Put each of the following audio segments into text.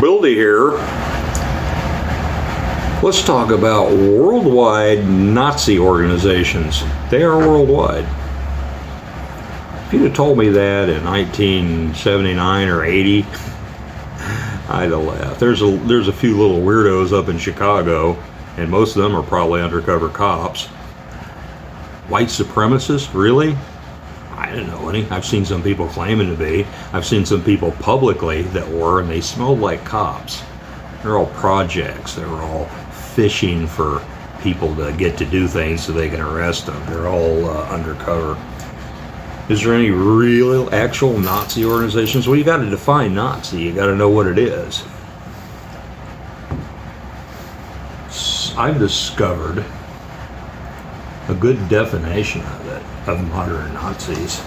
Bildy here. Let's talk about worldwide Nazi organizations. They are worldwide. If you'd have told me that in 1979 or 80, I'd have laughed. There's a few little weirdos up in Chicago, and most of them are probably undercover cops. White supremacists? Really? I don't know any. I've seen some people claiming to be. I've seen some people publicly that were, and they smelled like cops. They're all projects. They're all fishing for people to get to do things so they can arrest them. They're all undercover. Is there any real, actual Nazi organizations? Well, you got to define Nazi. You got to know what it is. I've discovered a good definition of it, of modern Nazis.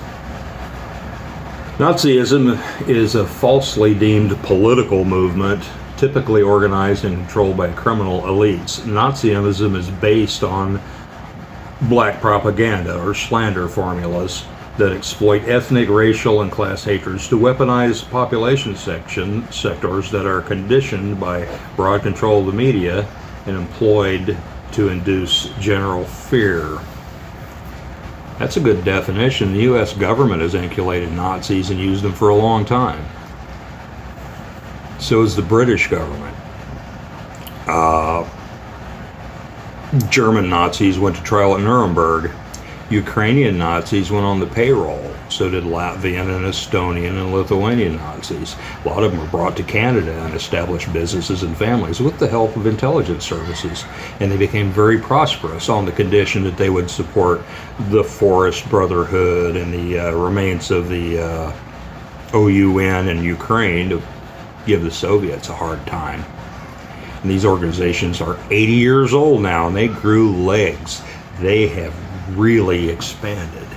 Nazism is a falsely deemed political movement, typically organized and controlled by criminal elites. Nazism is based on black propaganda or slander formulas that exploit ethnic, racial, and class hatreds to weaponize population sectors that are conditioned by broad control of the media and employed to induce general fear. That's a good definition. The U.S. government has inculcated Nazis and used them for a long time. So is the British government. German Nazis went to trial at Nuremberg. Ukrainian Nazis went on the payroll. So did Latvian and Estonian and Lithuanian Nazis. A lot of them were brought to Canada and established businesses and families with the help of intelligence services. And they became very prosperous on the condition that they would support the Forest Brotherhood and the remains of the OUN in Ukraine to give the Soviets a hard time. And these organizations are 80 years old now, and they grew legs. They have really expanded.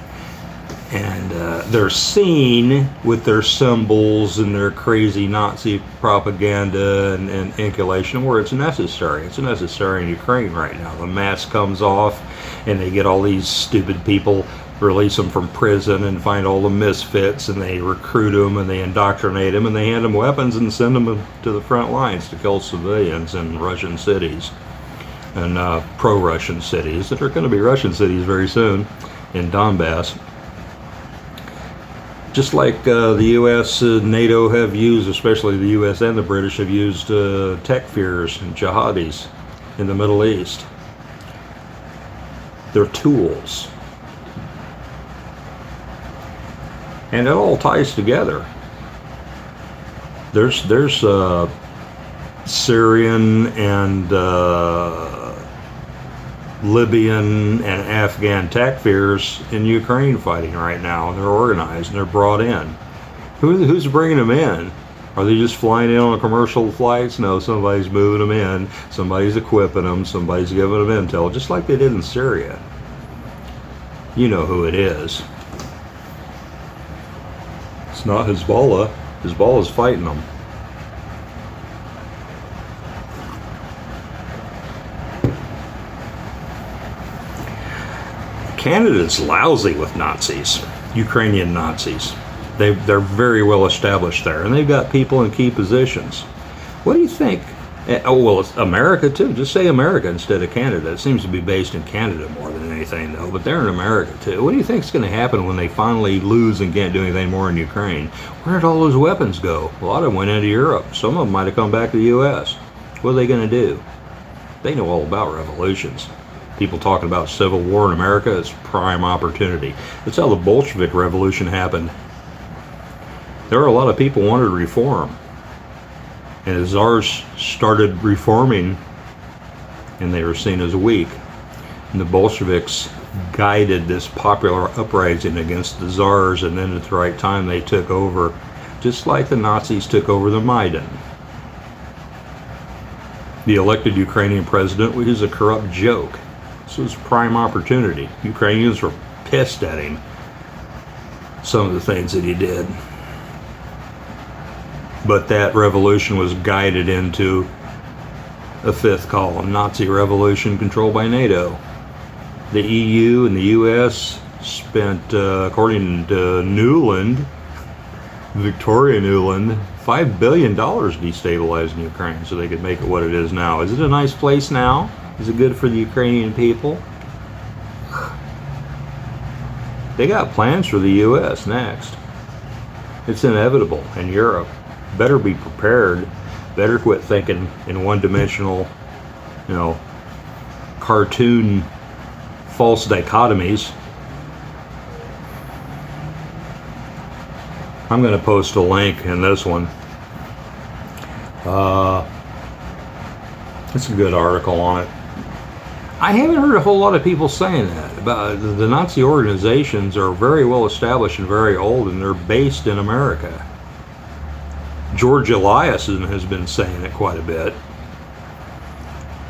And they're seen with their symbols and their crazy Nazi propaganda and inculcation where it's necessary. It's necessary in Ukraine right now. The mask comes off, and they get all these stupid people, release them from prison, and find all the misfits, and they recruit them, and they indoctrinate them, and they hand them weapons and send them to the front lines to kill civilians in Russian cities and pro-Russian cities that are going to be Russian cities very soon in Donbass. Just like the U.S., NATO have used, especially the U.S. and the British have used Takfirs and jihadis in the Middle East. They're tools. And it all ties together. There's Syrian and Libyan and Afghan Takfirs in Ukraine fighting right now, and they're organized and they're brought in. Who's bringing them in? Are they just flying in on commercial flights? No, somebody's moving them in, somebody's equipping them, somebody's giving them intel, just like they did in Syria. You know who it is. It's not Hezbollah. Hezbollah's fighting them. Canada's lousy with Nazis, Ukrainian Nazis. They're very well established there, and they've got people in key positions. What do you think? Oh, well, it's America too. Just say America instead of Canada. It seems to be based in Canada more than anything, though, but they're in America too. What do you think is going to happen when they finally lose and can't do anything more in Ukraine? Where did all those weapons go? A lot of them went into Europe. Some of them might have come back to the U.S. What are they going to do? They know all about revolutions. People talking about civil war in America is prime opportunity. That's how the Bolshevik Revolution happened. There are a lot of people who wanted to reform. And the czars started reforming, and they were seen as weak. And the Bolsheviks guided this popular uprising against the czars, and then at the right time they took over, just like the Nazis took over the Maidan. The elected Ukrainian president was a corrupt joke. This was prime opportunity. Ukrainians were pissed at him, some of the things that he did. But that revolution was guided into a fifth column, Nazi revolution controlled by NATO. The EU and the US spent, according to Newland, Victoria Newland, $5 billion destabilizing Ukraine so they could make it what it is now. Is it a nice place now? Is it good for the Ukrainian people? They got plans for the U.S. next. It's inevitable. And Europe better be prepared. Better quit thinking in one-dimensional, cartoon false dichotomies. I'm going to post a link in this one. It's a good article on it. I haven't heard a whole lot of people saying that. About the Nazi organizations are very well established and very old, and they're based in America. George Eliason has been saying it quite a bit.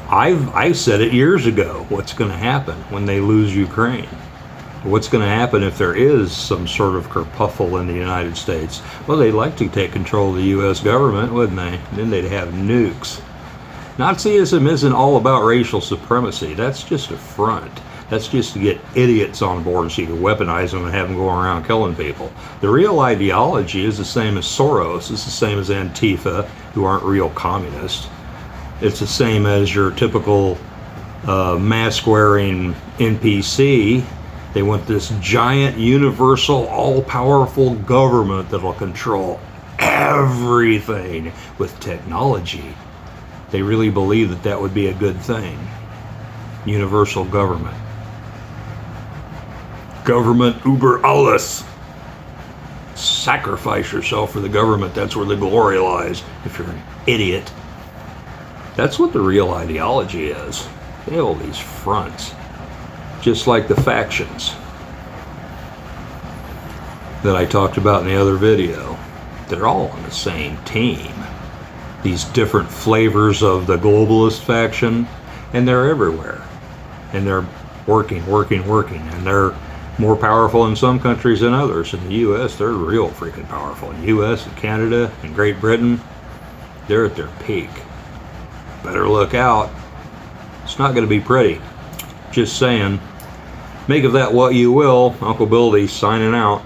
I said it years ago. What's going to happen when they lose Ukraine? What's going to happen if there is some sort of kerfuffle in the United States? Well, they'd like to take control of the U.S. government, wouldn't they? Then they'd have nukes. Nazism isn't all about racial supremacy. That's just a front. That's just to get idiots on board so you can weaponize them and have them going around killing people. The real ideology is the same as Soros. It's the same as Antifa, who aren't real communists. It's the same as your typical mask-wearing NPC. They want this giant, universal, all-powerful government that'll control everything with technology. They really believe that that would be a good thing. Universal government. Government über alles. Sacrifice yourself for the government. That's where the glory lies, if you're an idiot. That's what the real ideology is. They have all these fronts. Just like the factions that I talked about in the other video. They're all on the same team. These different flavors of the globalist faction, and they're everywhere. And they're working, and they're more powerful in some countries than others. In the U.S., they're real freaking powerful. In the U.S. and Canada and Great Britain, they're at their peak. Better look out. It's not going to be pretty. Just saying. Make of that what you will. Uncle Billy signing out.